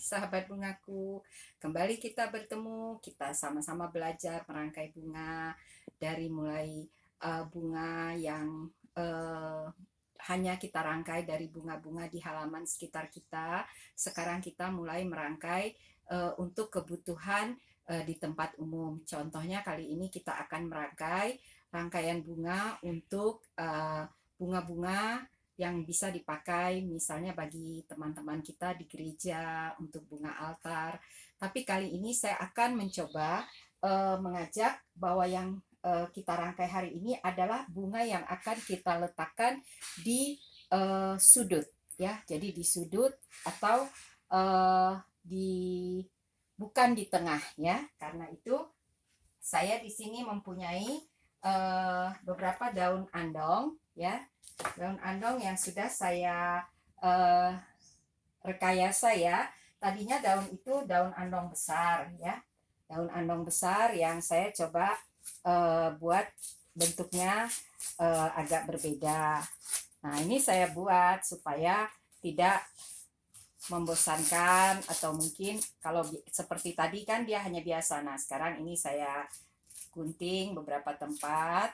sahabat bungaku. Kembali kita bertemu, kita sama-sama belajar merangkai bunga dari mulai bunga yang hanya kita rangkai dari bunga-bunga di halaman sekitar kita. Sekarang kita mulai merangkai untuk kebutuhan di tempat umum. Contohnya kali ini kita akan merangkai rangkaian bunga untuk bunga-bunga yang bisa dipakai misalnya bagi teman-teman kita di gereja untuk bunga altar. Tapi kali ini saya akan mencoba mengajak bahwa yang kita rangkai hari ini adalah bunga yang akan kita letakkan di sudut ya. Jadi di sudut atau di bukan di tengah ya. Karena itu saya di sini mempunyai beberapa daun andong ya. Daun andong yang sudah saya rekayasa ya. Tadinya daun itu daun andong besar ya. Daun andong besar yang saya coba buat bentuknya agak berbeda. Nah, ini saya buat supaya tidak membosankan, atau mungkin kalau seperti tadi kan dia hanya biasa. Nah, sekarang ini saya gunting beberapa tempat.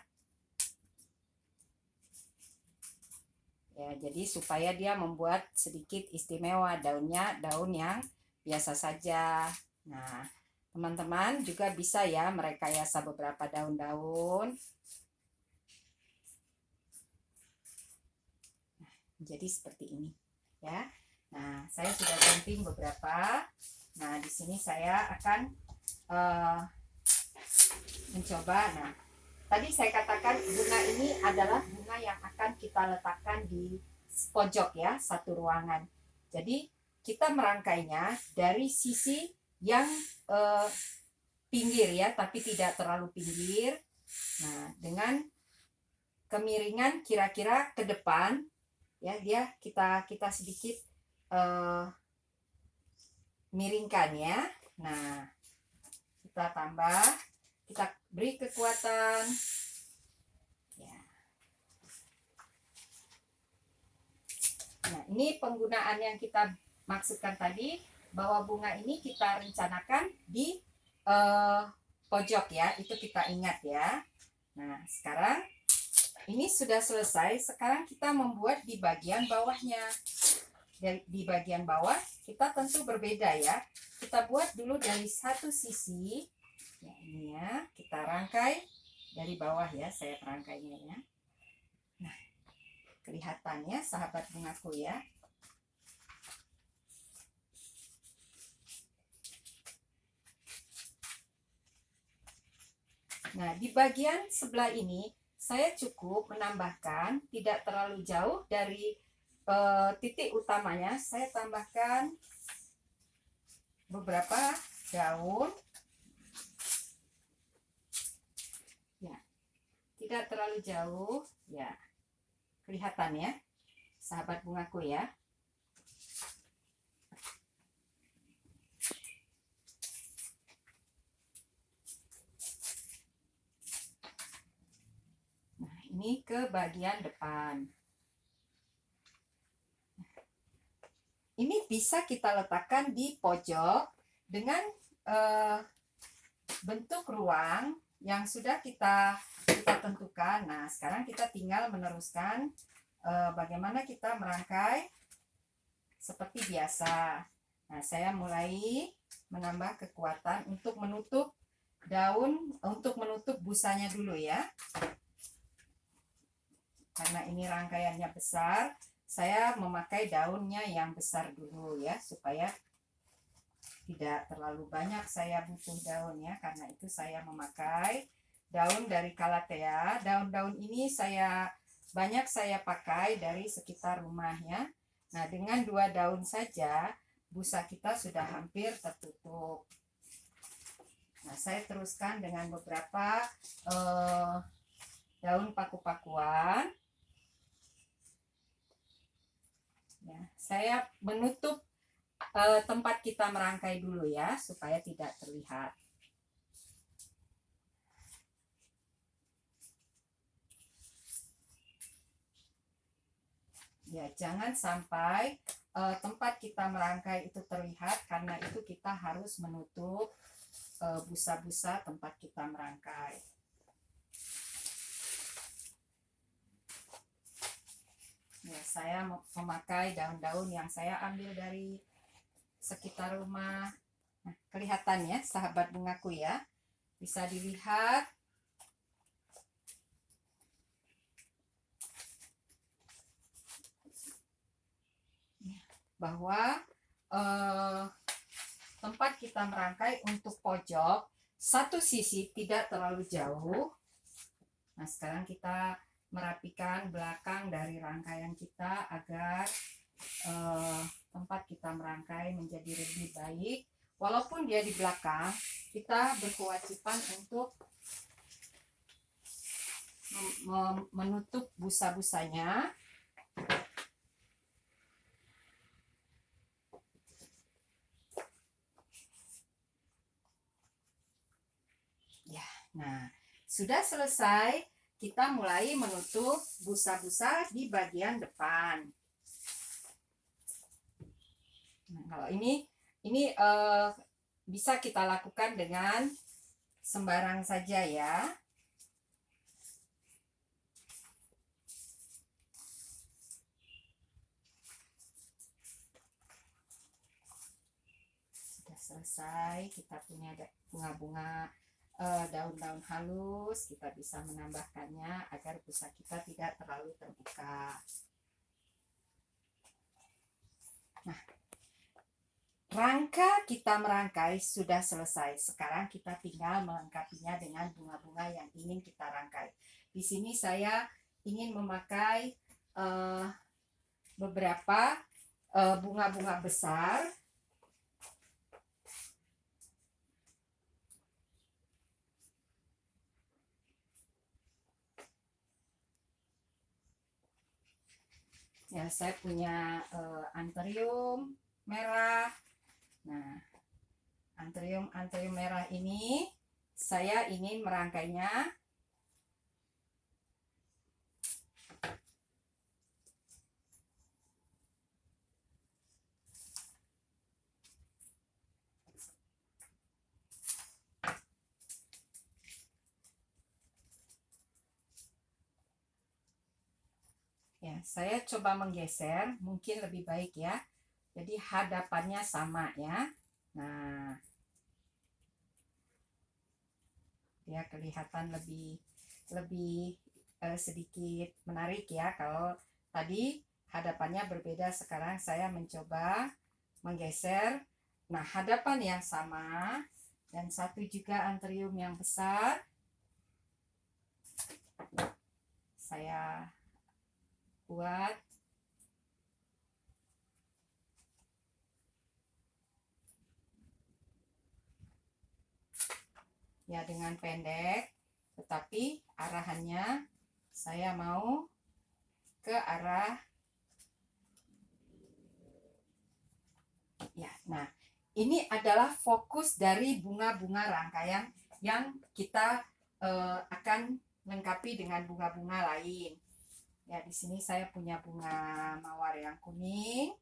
Ya, jadi supaya dia membuat sedikit istimewa, daunnya daun yang biasa saja. Nah, teman-teman juga bisa ya merekayasa beberapa daun-daun. Nah, jadi seperti ini ya. Nah, saya sudah gunting beberapa. Nah, di sini saya akan mencoba. Nah, tadi saya katakan bunga ini adalah bunga yang akan kita letakkan di pojok ya, satu ruangan. Jadi kita merangkainya dari sisi yang pinggir ya, tapi tidak terlalu pinggir. Nah, dengan kemiringan kira-kira ke depan ya, dia kita sedikit miringkan ya. Nah, kita tambah, kita beri kekuatan ya. Nah, ini penggunaan yang kita maksudkan tadi, bahwa bunga ini kita rencanakan di pojok ya, itu kita ingat ya. Nah, sekarang ini sudah selesai. Sekarang kita membuat di bagian bawahnya. Di bagian bawah kita tentu berbeda ya. Kita buat dulu dari satu sisi ya, ini ya, kita rangkai dari bawah ya, saya rangkainya ya. Nah, kelihatannya sahabat bungaku ya. Nah, di bagian sebelah ini saya cukup menambahkan, tidak terlalu jauh dari titik utamanya, saya tambahkan beberapa daun ya, tidak terlalu jauh ya, kelihatan ya sahabat bungaku ya. Nah, ini ke bagian depan. Ini bisa kita letakkan di pojok dengan bentuk ruang yang sudah kita tentukan. Nah, sekarang kita tinggal meneruskan bagaimana kita merangkai seperti biasa. Nah, saya mulai menambah kekuatan untuk menutup daun, untuk menutup busanya dulu ya. Karena ini rangkaiannya besar, saya memakai daunnya yang besar dulu ya, supaya tidak terlalu banyak saya butuh daun ya. Karena itu saya memakai daun dari Calathea. Daun-daun ini banyak saya pakai dari sekitar rumahnya. Nah, dengan 2 daun saja busa kita sudah hampir tertutup. Nah, saya teruskan dengan beberapa daun paku-pakuan. Ya, saya menutup tempat kita merangkai dulu ya, supaya tidak terlihat. Ya, jangan sampai tempat kita merangkai itu terlihat, karena itu kita harus menutup busa-busa tempat kita merangkai. Ya, saya memakai daun-daun yang saya ambil dari sekitar rumah. Nah, kelihatan ya sahabat bungaku ya, bisa dilihat bahwa tempat kita merangkai untuk pojok satu sisi tidak terlalu jauh. Nah, sekarang kita merapikan belakang dari rangkaian kita agar tempat kita merangkai menjadi lebih baik. Walaupun dia di belakang, kita berkewajiban untuk menutup busa-busanya. Ya, nah, sudah selesai. Kita mulai menutup busa-busa di bagian depan. Nah, kalau ini bisa kita lakukan dengan sembarang saja ya. Sudah selesai, kita punya bunga-bunga daun-daun halus. Kita bisa menambahkannya agar busa kita tidak terlalu terbuka. Nah, rangka kita merangkai sudah selesai. Sekarang kita tinggal melengkapinya dengan bunga-bunga yang ingin kita rangkai. Di sini saya ingin memakai beberapa bunga-bunga besar. Ya, saya punya anthurium merah. Nah, anthurium merah ini saya ingin merangkainya ya. Saya coba menggeser, mungkin lebih baik ya. Jadi hadapannya sama ya. Nah, dia kelihatan lebih sedikit menarik ya. Kalau tadi hadapannya berbeda, sekarang saya mencoba menggeser. Nah, hadapan yang sama dan satu juga anthurium yang besar. Saya buat ya dengan pendek, tetapi arahannya saya mau ke arah ya. Nah, ini adalah fokus dari bunga-bunga rangkaian yang kita akan lengkapi dengan bunga-bunga lain. Ya, di sini saya punya bunga mawar yang kuning.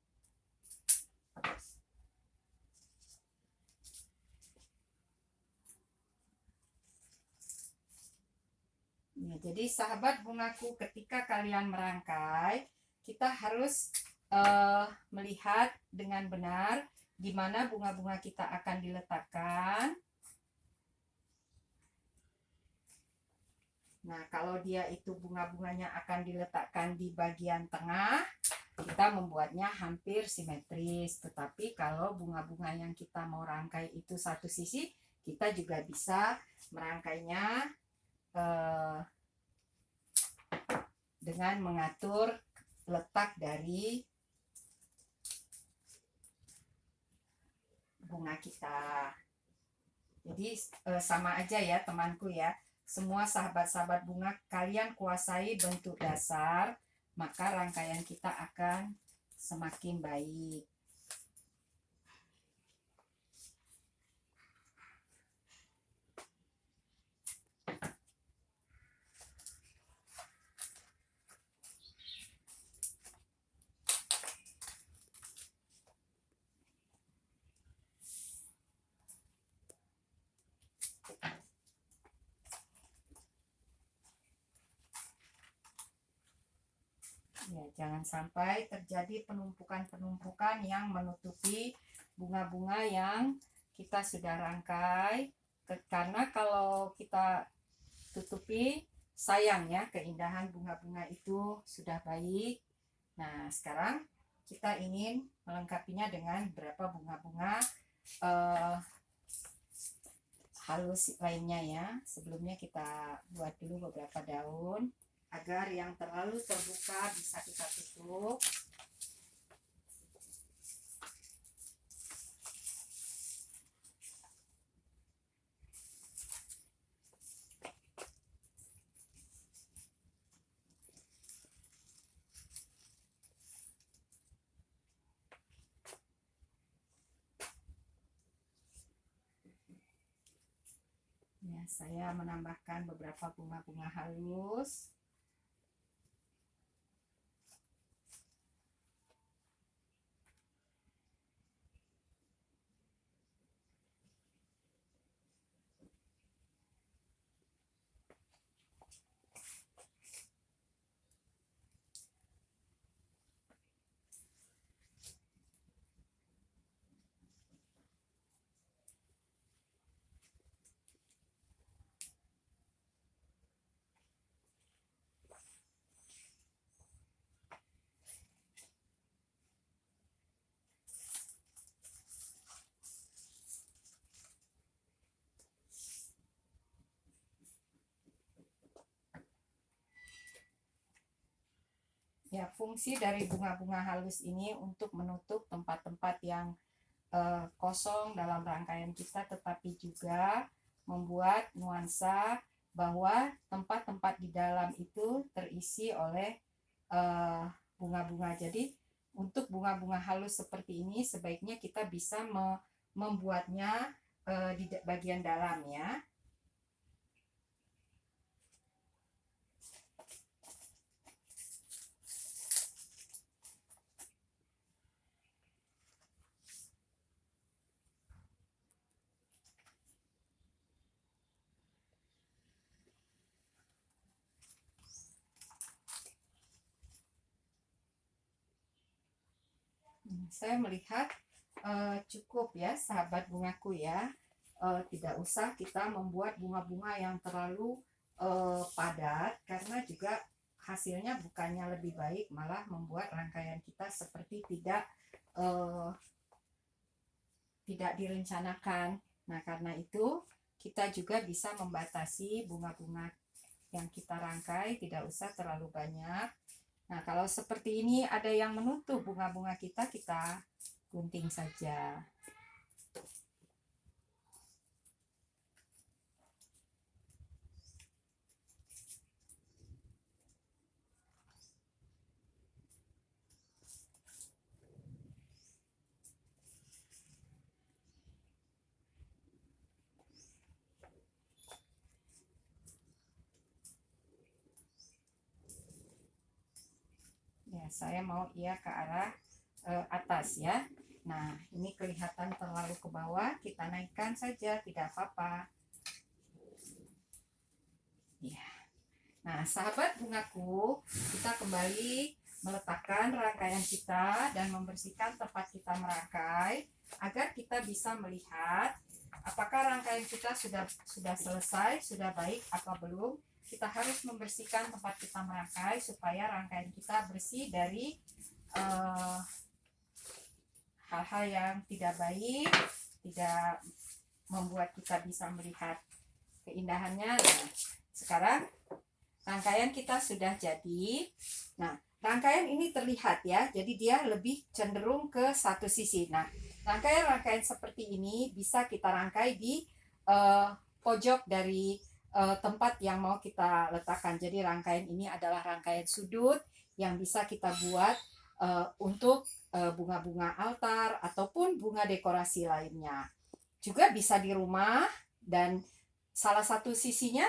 Ya, jadi sahabat bungaku, ketika kalian merangkai, kita harus melihat dengan benar di mana bunga-bunga kita akan diletakkan. Nah, kalau dia itu bunga-bunganya akan diletakkan di bagian tengah, kita membuatnya hampir simetris. Tetapi kalau bunga-bunga yang kita mau rangkai itu satu sisi, kita juga bisa merangkainya dengan mengatur letak dari bunga kita. Jadi sama aja ya temanku ya. Semua sahabat-sahabat bunga, kalian kuasai bentuk dasar, maka rangkaian kita akan semakin baik. jangan sampai terjadi penumpukan-penumpukan yang menutupi bunga-bunga yang kita sudah rangkai. Karena kalau kita tutupi, sayang ya, keindahan bunga-bunga itu sudah baik. Nah, sekarang kita ingin melengkapinya dengan beberapa bunga-bunga halus lainnya ya. Sebelumnya kita buat dulu beberapa daun agar yang terlalu terbuka bisa kita tutup. Ya, saya menambahkan beberapa bunga-bunga halus. Ya, fungsi dari bunga-bunga halus ini untuk menutup tempat-tempat yang kosong dalam rangkaian kita, tetapi juga membuat nuansa bahwa tempat-tempat di dalam itu terisi oleh bunga-bunga. Jadi untuk bunga-bunga halus seperti ini sebaiknya kita bisa membuatnya di bagian dalam ya. Saya melihat cukup ya sahabat bungaku ya, tidak usah kita membuat bunga-bunga yang terlalu padat, karena juga hasilnya bukannya lebih baik, malah membuat rangkaian kita seperti tidak direncanakan. Nah, karena itu kita juga bisa membatasi bunga-bunga yang kita rangkai, tidak usah terlalu banyak. Nah, kalau seperti ini ada yang menutup bunga-bunga kita gunting saja. Ya, saya mau ia ke arah atas ya. Nah, ini kelihatan terlalu ke bawah, kita naikkan saja, tidak apa-apa. Ya. Nah, sahabat bungaku, kita kembali meletakkan rangkaian kita dan membersihkan tempat kita merangkai agar kita bisa melihat apakah rangkaian kita sudah selesai, sudah baik atau belum. Kita harus membersihkan tempat kita merangkai supaya rangkaian kita bersih dari hal-hal yang tidak baik, tidak membuat kita bisa melihat keindahannya. Nah, sekarang rangkaian kita sudah jadi. Nah, rangkaian ini terlihat ya, jadi dia lebih cenderung ke satu sisi. Nah, rangkaian-rangkaian seperti ini bisa kita rangkai di pojok dari tempat yang mau kita letakkan. Jadi rangkaian ini adalah rangkaian sudut yang bisa kita buat untuk bunga-bunga altar ataupun bunga dekorasi lainnya. Juga bisa di rumah, dan salah satu sisinya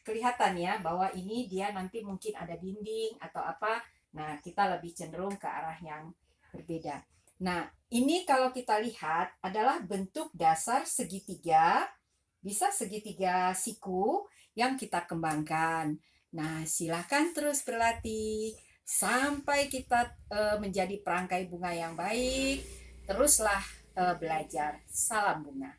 kelihatan ya bahwa ini dia nanti mungkin ada dinding atau apa. Nah, kita lebih cenderung ke arah yang berbeda. Nah, ini kalau kita lihat adalah bentuk dasar segitiga, bisa segitiga siku yang kita kembangkan. Nah, silakan terus berlatih. Sampai kita menjadi perangkai bunga yang baik, teruslah belajar. Salam bunga.